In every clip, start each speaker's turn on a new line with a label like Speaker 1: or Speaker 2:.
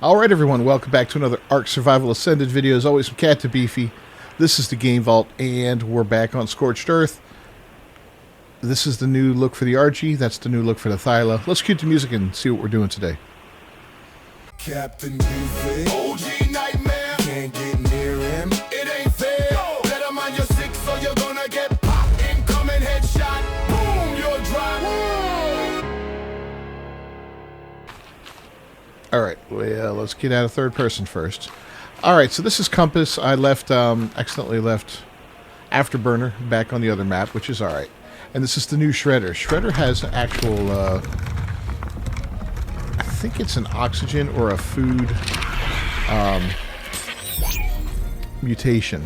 Speaker 1: Alright everyone, welcome back to another Ark Survival Ascended video. As always, from Cat to Beefy. This is the Game Vault, and we're back on Scorched Earth. This is the new look for the RG, that's the new look for the Thyla. Let's cue the music and see what we're doing today.
Speaker 2: Captain Beefy, OG nightmare, can't get near him, it ain't fair. Let him on your six, so you're gonna get popped. Incoming headshot, boom, you'll drop.
Speaker 1: Alright, well, let's get out of third person first. Alright, so this is Compass. I left, accidentally left Afterburner back on the other map, which is alright. And this is the new Shredder. Shredder has an actual, I think it's an oxygen or a food mutation.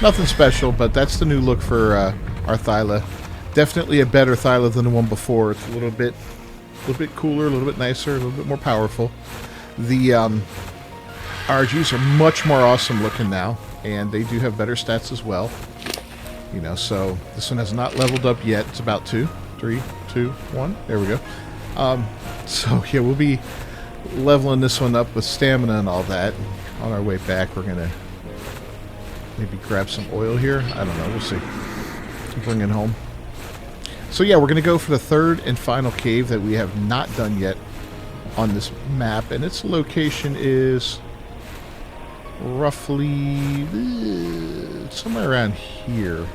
Speaker 1: Nothing special, but that's the new look for our Thyla. Definitely a better Thyla than the one before. It's a little bit cooler, a little bit nicer, a little bit more powerful. The RGs are much more awesome looking now, and they do have better stats as well. You know, so this one has not leveled up yet. It's about 2, 3, 2, 1. There we go. So yeah, we'll be leveling this one up with stamina and all that. On our way back, we're gonna maybe grab some oil here. I don't know. We'll see. Bring it home. So yeah, we're going to go for the third and final cave that we have not done yet on this map, and its location is roughly somewhere around here.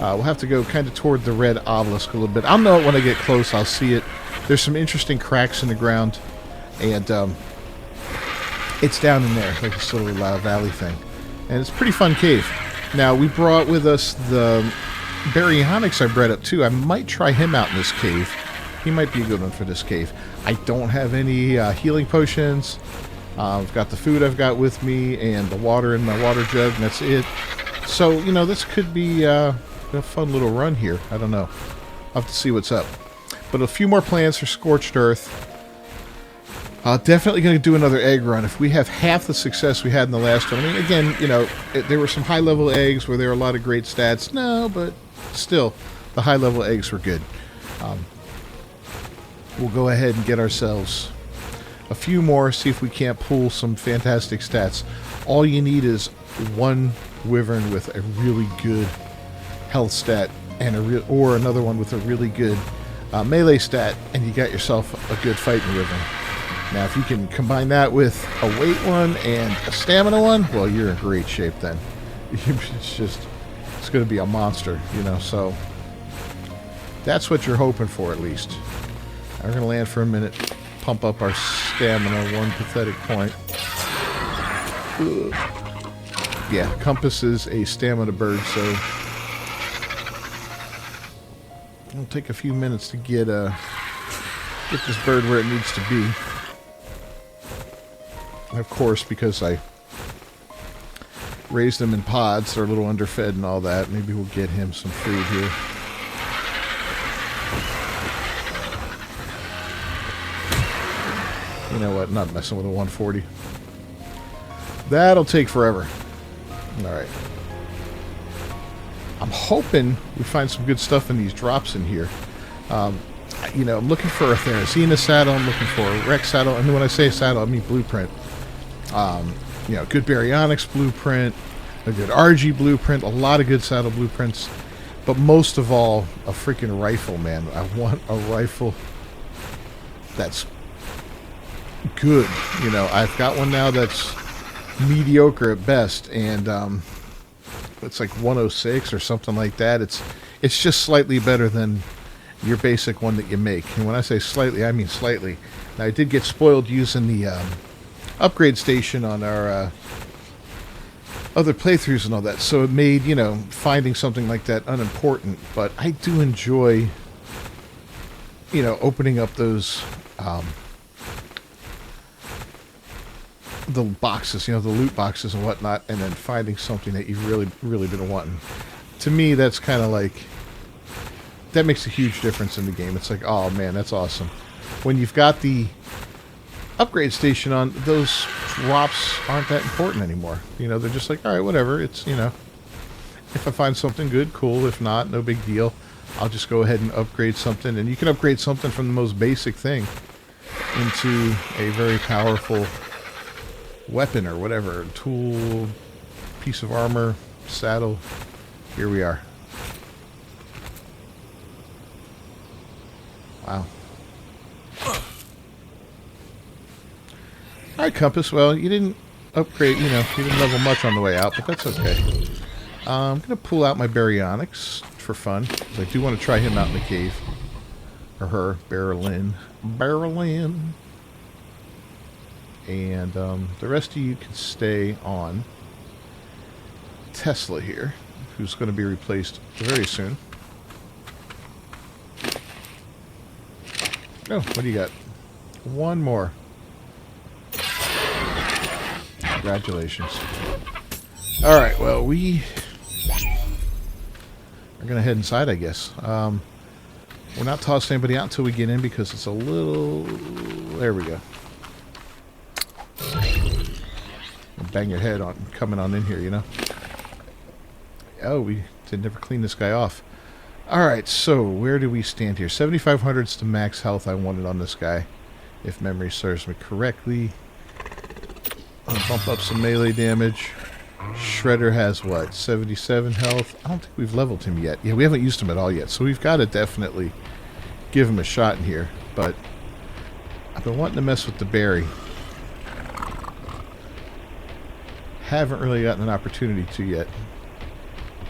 Speaker 1: We'll have to go kind of toward the red obelisk a little bit. I'll know it when I get close. I'll see it. There's some interesting cracks in the ground, and it's down in there, like this little valley thing. And it's a pretty fun cave. Now, we brought with us the Baryonyx I bred up too. I might try him out in this cave. He might be a good one for this cave. I don't have any healing potions. I've got the food I've got with me and the water in my water jug, and that's it. So, you know, this could be a fun little run here. I don't know. I'll have to see what's up. But a few more plans for Scorched Earth. Definitely going to do another egg run. If we have half the success we had in the last one. I mean, again, you know, there were some high-level eggs where there were a lot of great stats. No, but still, the high-level eggs were good. We'll go ahead and get ourselves a few more, see if we can't pull some fantastic stats. All you need is one wyvern with a really good health stat, and or another one with a really good melee stat, and you got yourself a good fighting wyvern. Now, if you can combine that with a weight one and a stamina one, well, you're in great shape then. It's going to be a monster, you know, so that's what you're hoping for, at least. We're going to land for a minute, pump up our stamina, one pathetic point. Ugh. Yeah, Compass is a stamina bird, so it'll take a few minutes to get this bird where it needs to be. And of course, because I raised them in pods, they're a little underfed and all that. Maybe we'll get him some food here. You know what? Not messing with a 140. That'll take forever. Alright. I'm hoping we find some good stuff in these drops in here. You know, I'm looking for a Therizina saddle, I'm looking for a Rex saddle, and when I say saddle, I mean blueprint. You know, good Baryonyx blueprint, a good RG blueprint, a lot of good saddle blueprints, but most of all, a freaking rifle, man. I want a rifle that's good. You know, I've got one now that's mediocre at best, and it's like 106 or something like that. It's just slightly better than your basic one that you make. And when I say slightly, I mean slightly. Now, I did get spoiled using the upgrade station on our other playthroughs and all that, so it made, you know, finding something like that unimportant. But I do enjoy, you know, opening up those the boxes, you know, the loot boxes and whatnot, and then finding something that you've really been wanting. To me, that's kind of like, that makes a huge difference in the game. It's like, oh man, that's awesome. When you've got the upgrade station on, those drops aren't that important anymore. You know, they're just like, alright, whatever. It's, you know, if I find something good, cool. If not, no big deal. I'll just go ahead and upgrade something. And you can upgrade something from the most basic thing into a very powerful weapon or whatever. Tool, piece of armor, saddle. Here we are. Wow. Alright, Compass. Well, you didn't upgrade, you didn't level much on the way out, but that's okay. I'm going to pull out my baryonyx for fun, because I do want to try him out in the cave. Or her, Barrelin. And the rest of you can stay on Tesla here, who's going to be replaced very soon. Oh, what do you got? One more. Congratulations. Alright, well, we are going to head inside, I guess. We're not tossing anybody out until we get in because it's a little... There we go. Bang your head on coming on in here, Oh, we did never clean this guy off. Alright, so where do we stand here? 7,500 is the max health I wanted on this guy, if memory serves me correctly. I'll bump up some melee damage. Shredder has what? 77 health? I don't think we've leveled him yet. Yeah, we haven't used him at all yet, so we've got to definitely give him a shot in here. But I've been wanting to mess with the berry. Haven't really gotten an opportunity to yet.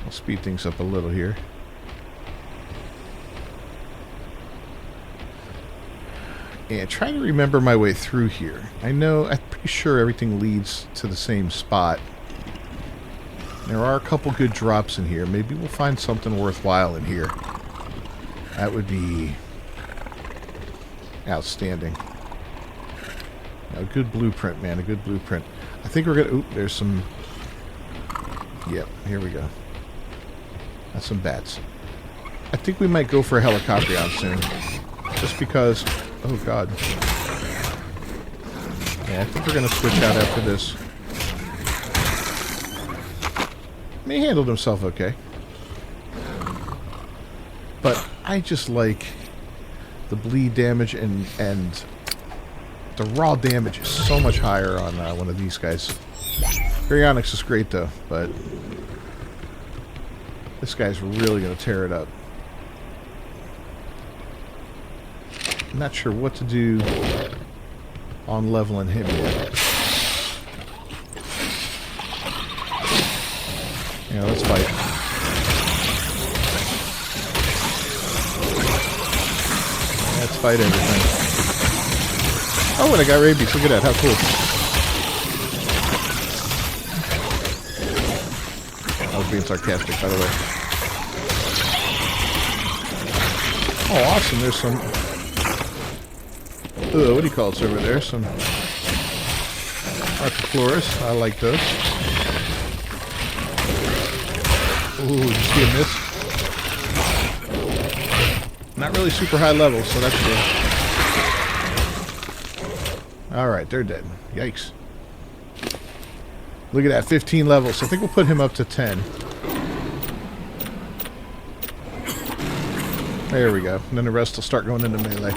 Speaker 1: I'll speed things up a little here. And trying to remember my way through here. I'm pretty sure everything leads to the same spot. There are a couple good drops in here. Maybe we'll find something worthwhile in here. That would be outstanding. A good blueprint, man. A good blueprint. I think we're going to... Oop, there's some... Yep, here we go. That's some bats. I think we might go for a helicopter out soon. Just because... Oh, God. Yeah, I think we're going to switch out after this. He handled himself okay. But I just like the bleed damage and the raw damage is so much higher on one of these guys. Baryonyx is great, though, but this guy's really going to tear it up. I'm not sure what to do on leveling him yet. Yeah, let's fight. Let's fight everything. Oh, and I got rabies. Look at that. How cool. I was being sarcastic, by the way. Oh, awesome. There's some... what do you call it over there? Some Archiflorus. I like those. Ooh, did you see a miss? Not really super high level, so that's good. Alright, they're dead. Yikes. Look at that, 15 levels. I think we'll put him up to 10. There we go. And then the rest will start going into melee.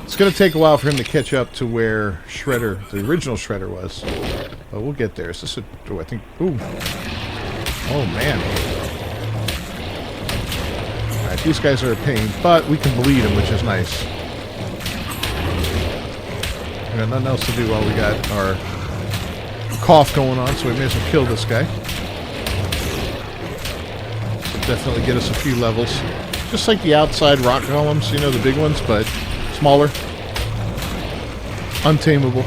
Speaker 1: It's going to take a while for him to catch up to where Shredder, the original Shredder, was. But we'll get there. Is this a... Oh, I think... Ooh. Oh, man. Alright, these guys are a pain, but we can bleed them, which is nice. We got nothing else to do while we got our cough going on, so we may as well kill this guy. So definitely get us a few levels. Just like the outside rock golems, the big ones, but smaller. Untamable.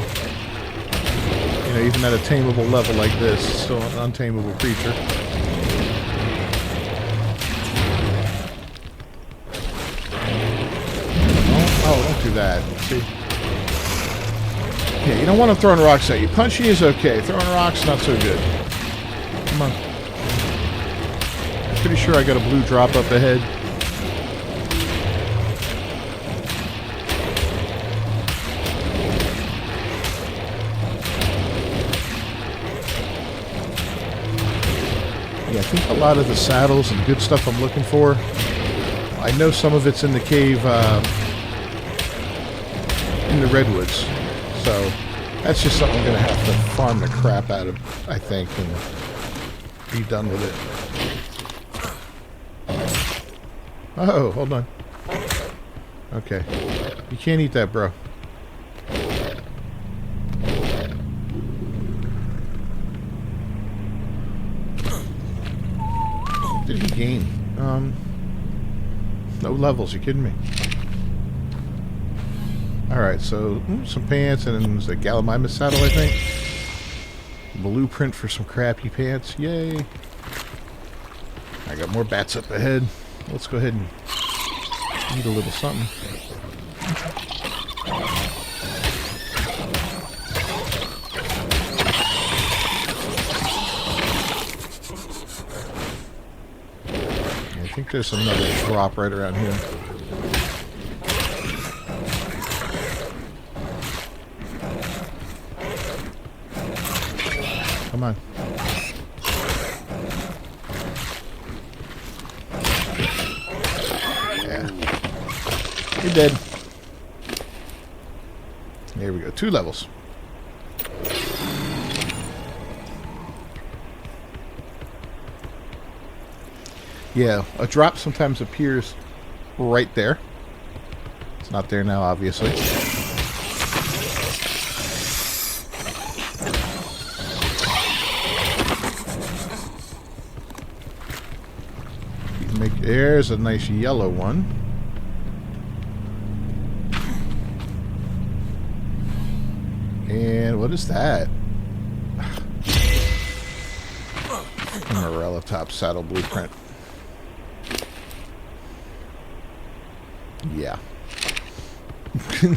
Speaker 1: Even at a tameable level like this, it's still an untamable creature. Oh, don't do that. See? Yeah, you don't want to throw rocks at you. Punching is okay. Throwing rocks, not so good. Come on. I'm pretty sure I got a blue drop up ahead. Yeah, I think a lot of the saddles and good stuff I'm looking for, I know some of it's in the cave, in the the redwoods. So that's just something I'm going to have to farm the crap out of, I think, and be done with it. Oh, hold on. Okay. You can't eat that, bro. What did he gain? No levels, you kidding me? Alright, so some pants and then there's a Gallimimus saddle, I think. Blueprint for some crappy pants. Yay! I got more bats up ahead. Let's go ahead and eat a little something. I think there's another drop right around here. Come on. Yeah. You're dead. There we go. 2 levels. Yeah, a drop sometimes appears right there. It's not there now, obviously. There's a nice yellow one. And what is that? Morella top saddle blueprint. Yeah.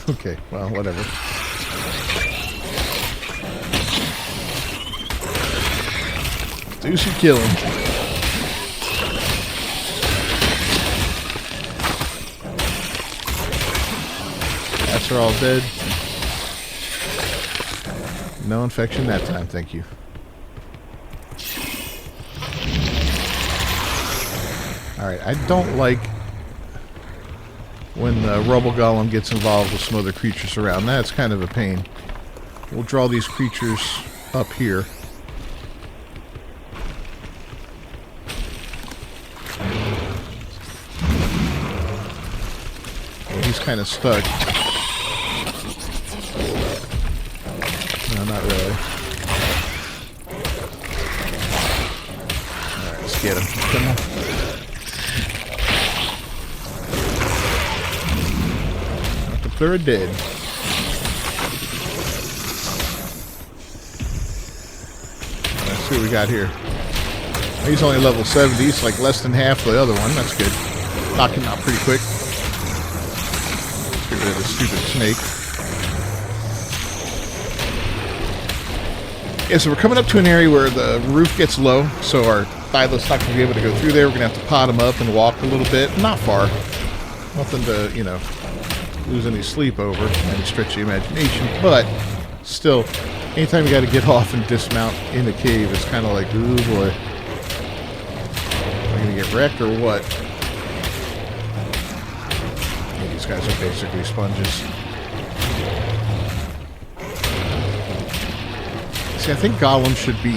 Speaker 1: Okay, well, whatever. Do some killing. Cats are all dead. No infection that time, thank you. Alright, I don't like when the rubble golem gets involved with some other creatures around. That's kind of a pain. We'll draw these creatures up here. Yeah, he's kind of stuck. No, not really. Alright, let's get him. Come on. They're dead. Let's see what we got here. He's only level 70. He's like less than half the other one. That's good. Knock him out pretty quick. Get rid of this stupid snake. Yeah, so we're coming up to an area where the roof gets low, so our Thyla's not going to be able to go through there. We're going to have to pot him up and walk a little bit. Not far. Nothing to, you know, lose any sleep over, any stretch the imagination, but still, anytime you got to get off and dismount in a cave, it's kind of like, ooh boy, am I going to get wrecked or what? Yeah, these guys are basically sponges. See, I think Golem should be,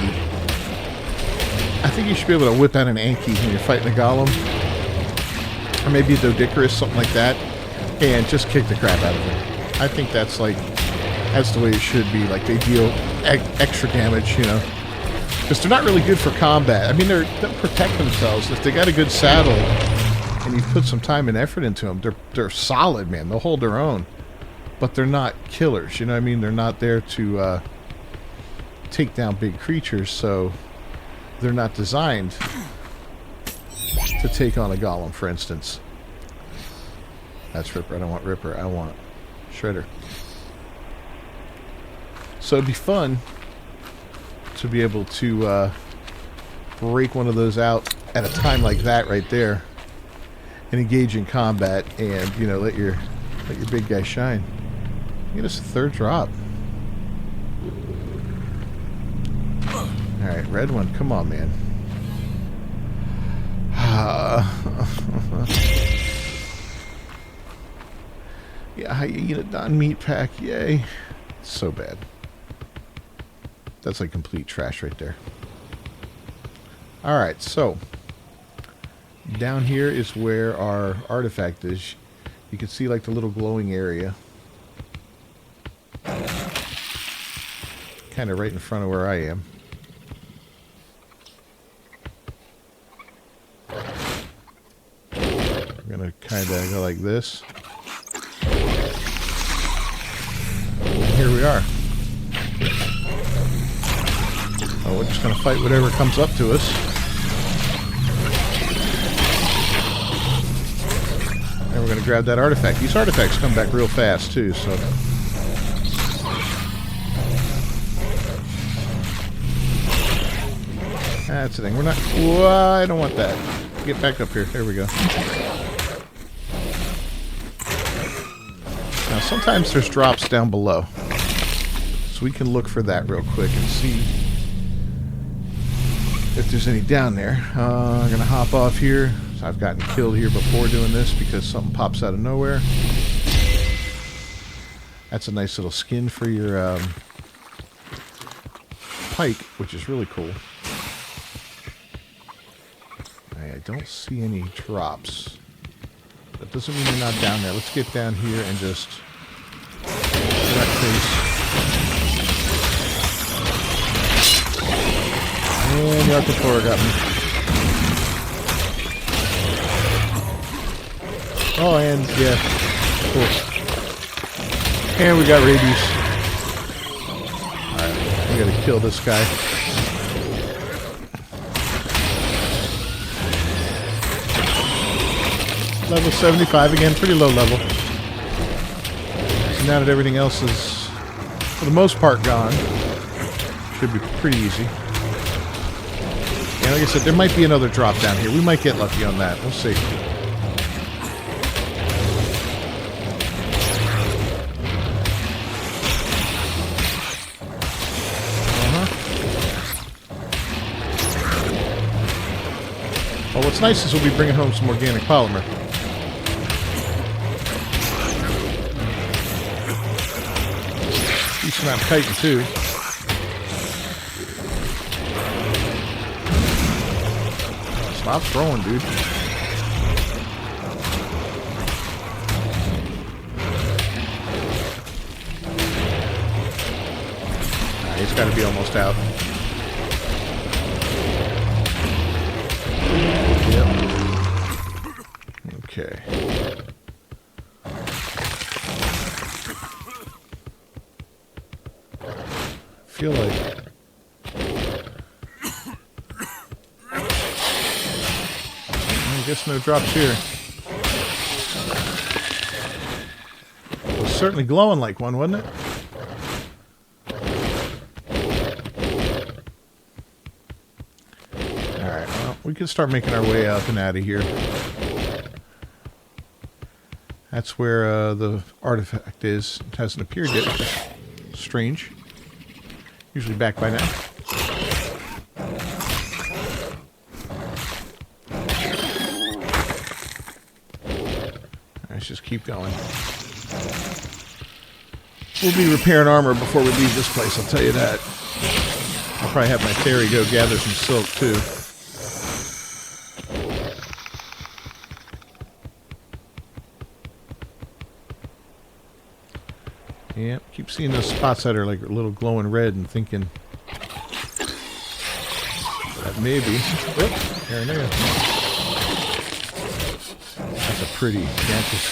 Speaker 1: I think you should be able to whip out an Anki when you're fighting a Golem, or maybe a Doedicurus, something like that, and just kick the crap out of him. I think that's like, that's the way it should be. Like, they deal extra damage, you know. Because they're not really good for combat. I mean, they'll protect themselves. If they got a good saddle, and you put some time and effort into them, they're solid, man. They'll hold their own. But they're not killers, you know what I mean? They're not there to take down big creatures, so they're not designed to take on a Golem, for instance. That's Ripper. I don't want Ripper. I want Shredder. So it'd be fun to be able to break one of those out at a time like that right there and engage in combat and, you know, let your big guy shine. Get us a 3rd drop. Alright, red one. Come on, man. Yeah, hyena Don meat pack. Yay. So bad. That's like complete trash right there. Alright, so down here is where our artifact is. You can see like the little glowing area. Kind of right in front of where I am. I'm going to kind of go like this. And here we are. Oh, we're just going to fight whatever comes up to us. And we're going to grab that artifact. These artifacts come back real fast, too, so... That's the thing. We're not... Whoa, I don't want that. Get back up here. There we go. Now, sometimes there's drops down below. So we can look for that real quick and see if there's any down there. I'm going to hop off here. So I've gotten killed here before doing this because something pops out of nowhere. That's a nice little skin for your pike, which is really cool. I don't see any drops. That doesn't mean they're not down there. Let's get down here and just... That face. And the Archipora got me. Oh, and, yeah. Cool. And we got rabies. Alright, we gotta kill this guy. Level 75 again, pretty low level. So now that everything else is, for the most part, gone, should be pretty easy. And like I said, there might be another drop down here. We might get lucky on that. We'll see. Well, what's nice is we'll be bringing home some organic polymer. Decent amount of chitin, too. Stop throwing, dude. He's got to be almost out. Yep. Okay. Feel like I guess no drops here. It was certainly glowing like one, wasn't it? Alright, well, we can start making our way up and out of here. That's where the artifact is. It hasn't appeared yet, which is strange. Usually back by now. Let's just keep going. We'll be repairing armor before we leave this place, I'll tell you that. I'll probably have my fairy go gather some silk, too. Yep, keep seeing those spots that are like a little glowing red and thinking that maybe. Oop, there it is. That's a pretty Mantis.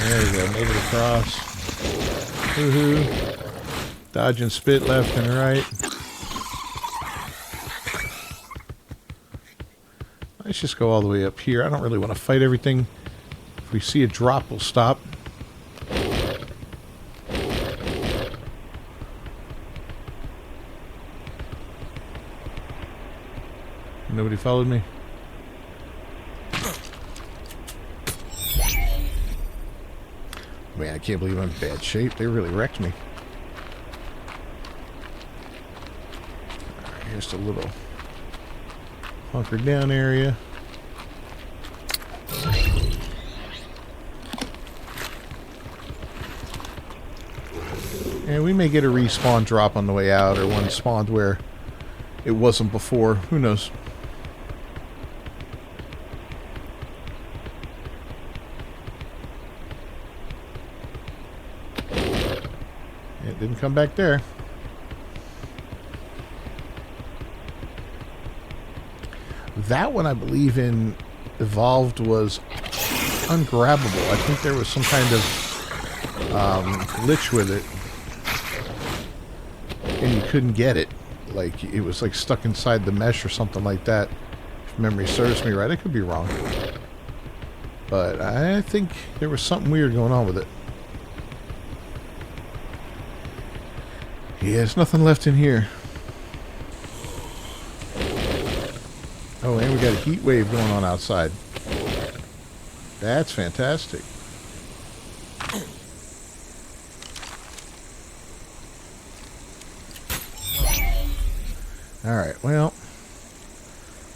Speaker 1: There we go, made it across. Woohoo. Dodge and spit left and right. Let's just go all the way up here. I don't really want to fight everything. If we see a drop, we'll stop. Nobody followed me? Man, I can't believe I'm in bad shape. They really wrecked me. Here's the little hunker down area. And we may get a respawn drop on the way out, or one spawned where it wasn't before. Who knows? It didn't come back there. That one, I believe, in Evolved was ungrabbable. I think there was some kind of glitch with it, and you couldn't get it. Like, it was like stuck inside the mesh or something like that. If memory serves me right, I could be wrong. But I think there was something weird going on with it. Yeah, there's nothing left in here. Oh, and we got a heat wave going on outside. That's fantastic. Alright, well,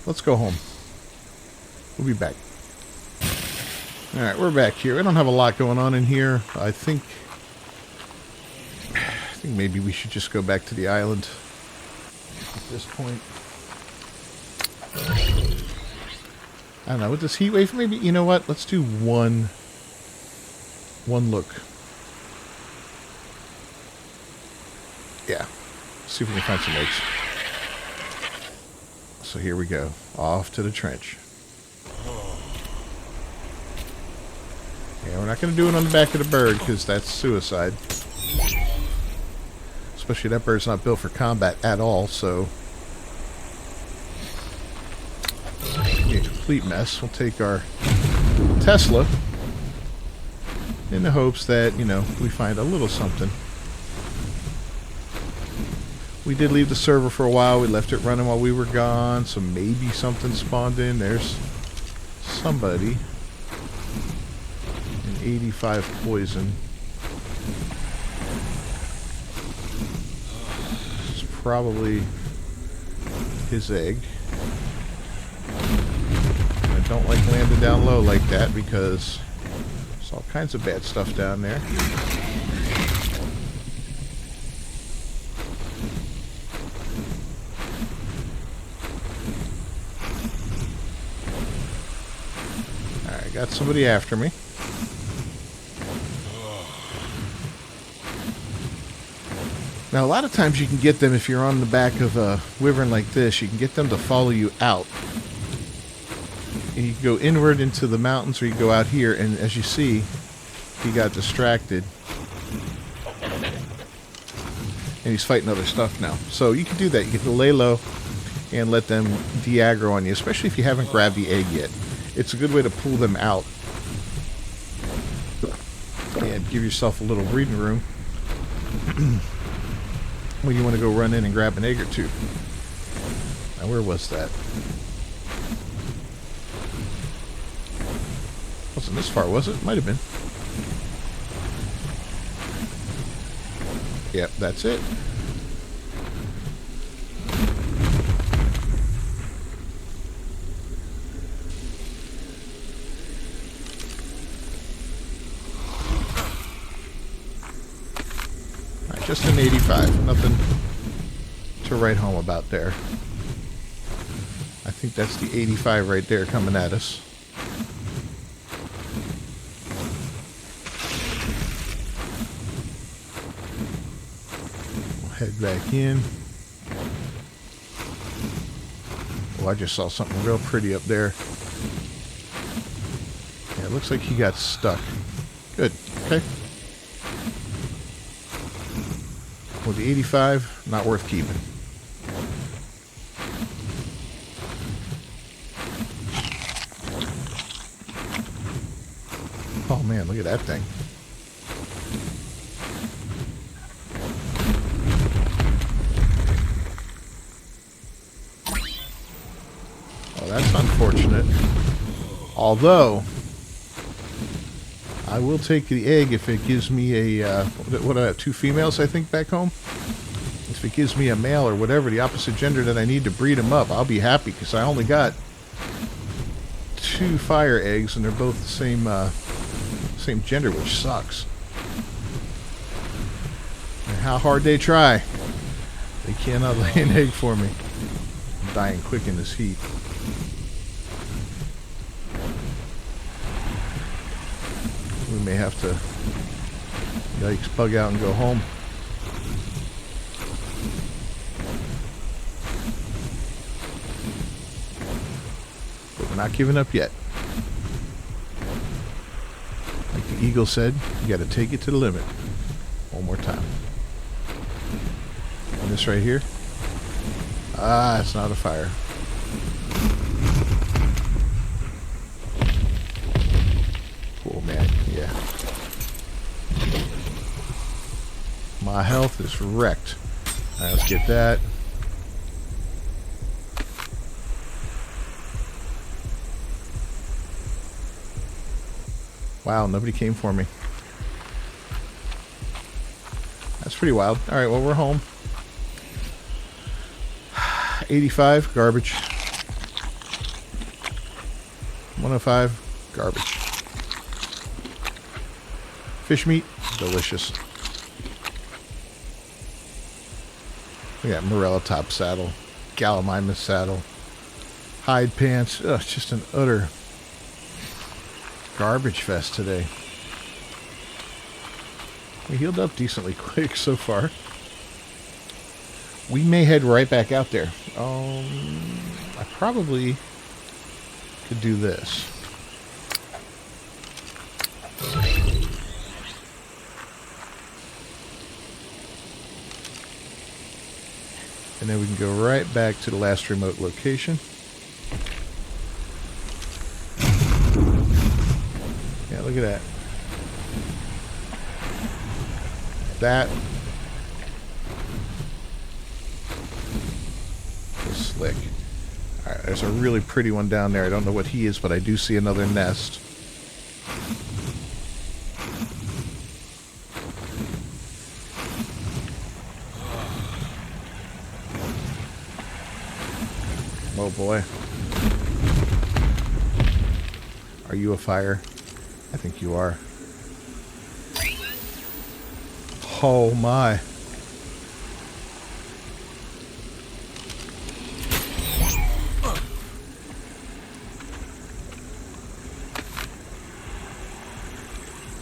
Speaker 1: let's go home. We'll be back. Alright, we're back here. We don't have a lot going on in here. I think maybe we should just go back to the island at this point. I don't know, with this heat wave, maybe, you know what? Let's do one look. Yeah. See if we can find some eggs. So here we go. Off to the trench. Yeah, we're not going to do it on the back of the bird, because that's suicide. Especially that bird's not built for combat at all, so... be a complete mess. We'll take our Tesla in the hopes that, you know, we find a little something. We did leave the server for a while. We left it running while we were gone, so maybe something spawned in. There's somebody. An 85 poison. This is probably his egg. I don't like landing down low like that because there's all kinds of bad stuff down there. Alright, got somebody after me. Now, a lot of times you can get them if you're on the back of a wyvern like this, you can get them to follow you out. And you can go inward into the mountains, or you go out here, and as you see, he got distracted. And he's fighting other stuff now. So you can do that. You get to lay low and let them de-aggro on you, especially if you haven't grabbed the egg yet. It's a good way to pull them out. And give yourself a little breathing room. When you want to go run in and grab an egg or two. Now, where was that? Wasn't this far, was it? Might have been. Yep, that's it. Alright, just an 85. Nothing to write home about there. I think that's the 85 right there coming at us. Head back in. Oh, I just saw something real pretty up there. Yeah, it looks like he got stuck. Good. Okay. Well, the 85, not worth keeping. Oh man, look at that thing. That's unfortunate. Although, I will take the egg if it gives me a, what, 2 females, I think, back home? If If it gives me a male or whatever, the opposite gender that I need to breed them up, I'll be happy because I only got 2 fire eggs and they're both the same gender, which sucks. And how hard they try, they cannot lay an egg for me. I'm dying quick in this heat. We may have to, yikes, bug out and go home. But we're not giving up yet. Like the eagle said, you got to take it to the limit. One more time. And this right here. Ah, it's not a fire. Oh man, yeah. My health is wrecked. Alright, let's get that. Wow, nobody came for me. That's pretty wild. Alright, well, we're home. 85, garbage. 105, garbage. Fish meat, delicious. We got Morella top saddle, Gallimimus saddle, hide pants. Ugh, it's just an utter garbage fest today. We healed up decently quick so far. We may head right back out there. I probably could do this. And then we can go right back to the last remote location. Yeah, look at that. That was slick. Alright, there's a really pretty one down there. I don't know what he is, but I do see another nest. Oh boy. Are you a fire? I think you are. Oh my.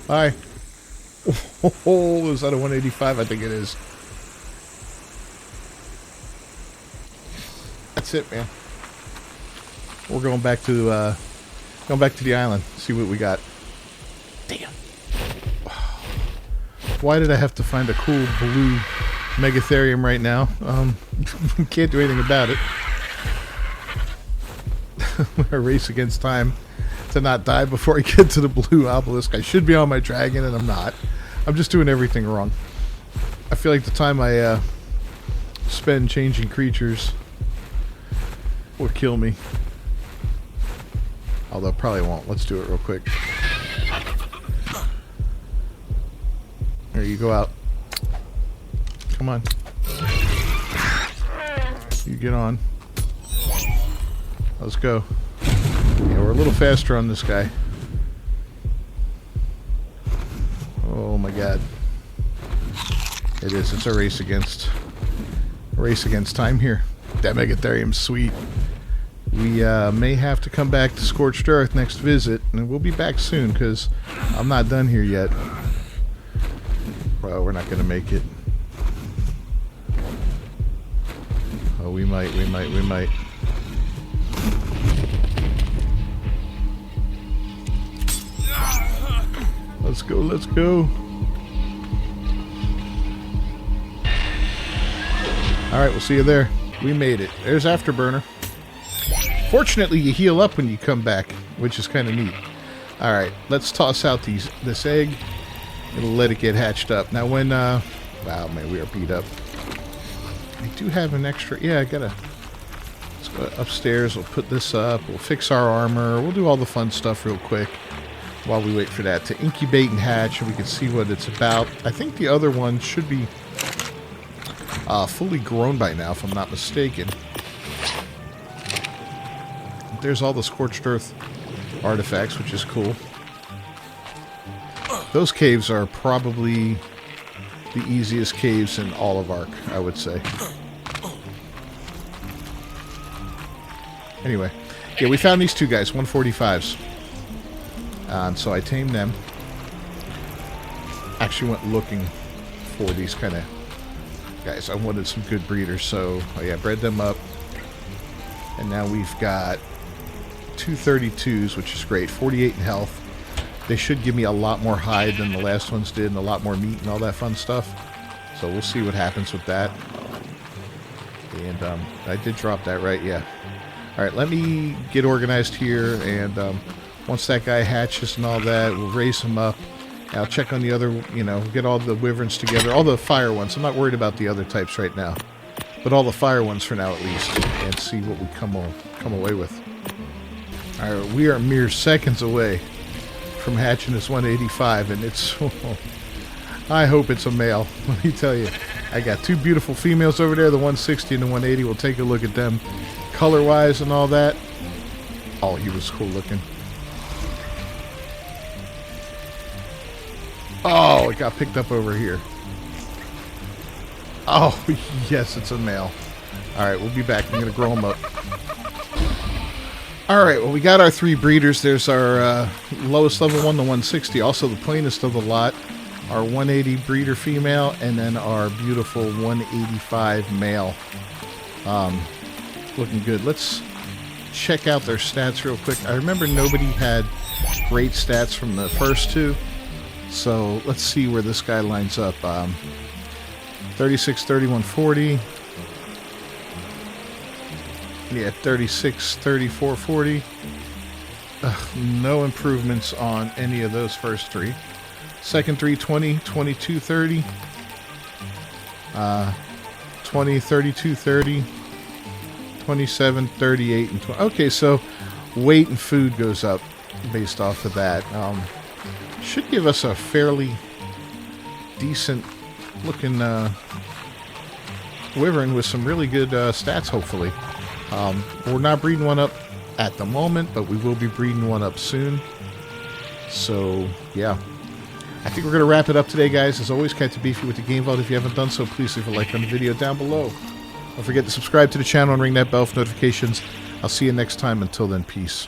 Speaker 1: Hi. Oh, is that a 185? I think it is. That's it, man. We're going back to the island. See what we got. Damn. Why did I have to find a cool blue Megatherium right now? Can't do anything about it. A race against time to not die before I get to the blue obelisk. I should be on my dragon and I'm not. I'm just doing everything wrong. I feel like the time I spend changing creatures will kill me. Although probably won't. Let's do it real quick. There, you go out. Come on. You get on. Let's go. Yeah, we're a little faster on this guy. Oh my god. It is. It's a race against time here. That Megatherium's sweet. We may have to come back to Scorched Earth next visit, and we'll be back soon because I'm not done here yet. Well, we're not going to make it. Oh, we might. Let's go. Alright, we'll see you there. We made it. There's Afterburner. Fortunately, you heal up when you come back, which is kind of neat. Alright, let's toss out this egg. It'll let it get hatched up. Now when, wow, man, we are beat up. I do have an extra, yeah, let's go upstairs, we'll put this up, we'll fix our armor, we'll do all the fun stuff real quick while we wait for that to incubate and hatch, and we can see what it's about. I think the other one should be fully grown by now, if I'm not mistaken. There's all the scorched earth artifacts, which is cool. Those caves are probably the easiest caves in all of Ark, I would say. Anyway, yeah, we found these two guys, 145s. And so I tamed them. Actually went looking for these kind of guys. I wanted some good breeders, so yeah, bred them up. And now we've got 232s, which is great. 48 in health. They should give me a lot more hide than the last ones did, and a lot more meat and all that fun stuff. So we'll see what happens with that. And I did drop that, right? Yeah. All right, let me get organized here, and once that guy hatches and all that, we'll raise him up. I'll check on the other, you know, get all the wyverns together, all the fire ones. I'm not worried about the other types right now, but all the fire ones for now at least, and see what we come away with. All right, we are mere seconds away from hatching this 185, and it's... I hope it's a male. Let me tell you, I got two beautiful females over there, the 160 and the 180. We'll take a look at them color-wise and all that. Oh, he was cool looking. Oh, it got picked up over here. Oh, yes, it's a male. All right, we'll be back. I'm going to grow them up. All right, well, we got our three breeders. There's our lowest level one, the 160, also the plainest of the lot. Our 180 breeder female, and then our beautiful 185 male. Looking good. Let's check out their stats real quick. I remember nobody had great stats from the first two. So let's see where this guy lines up. 36, 31, 40. Yeah, 36, 34, 40. No improvements on any of those first three. Second three, 20, 22, 30. 20, 32, 30. 27, 38, and 20. Okay, so weight and food goes up based off of that. Should give us a fairly decent looking wyvern with some really good stats, hopefully. We're not breeding one up at the moment, but we will be breeding one up soon. So, yeah. I think we're going to wrap it up today, guys. As always, Captain Beefy with the Game Vault. If you haven't done so, please leave a like on the video down below. Don't forget to subscribe to the channel and ring that bell for notifications. I'll see you next time. Until then, peace.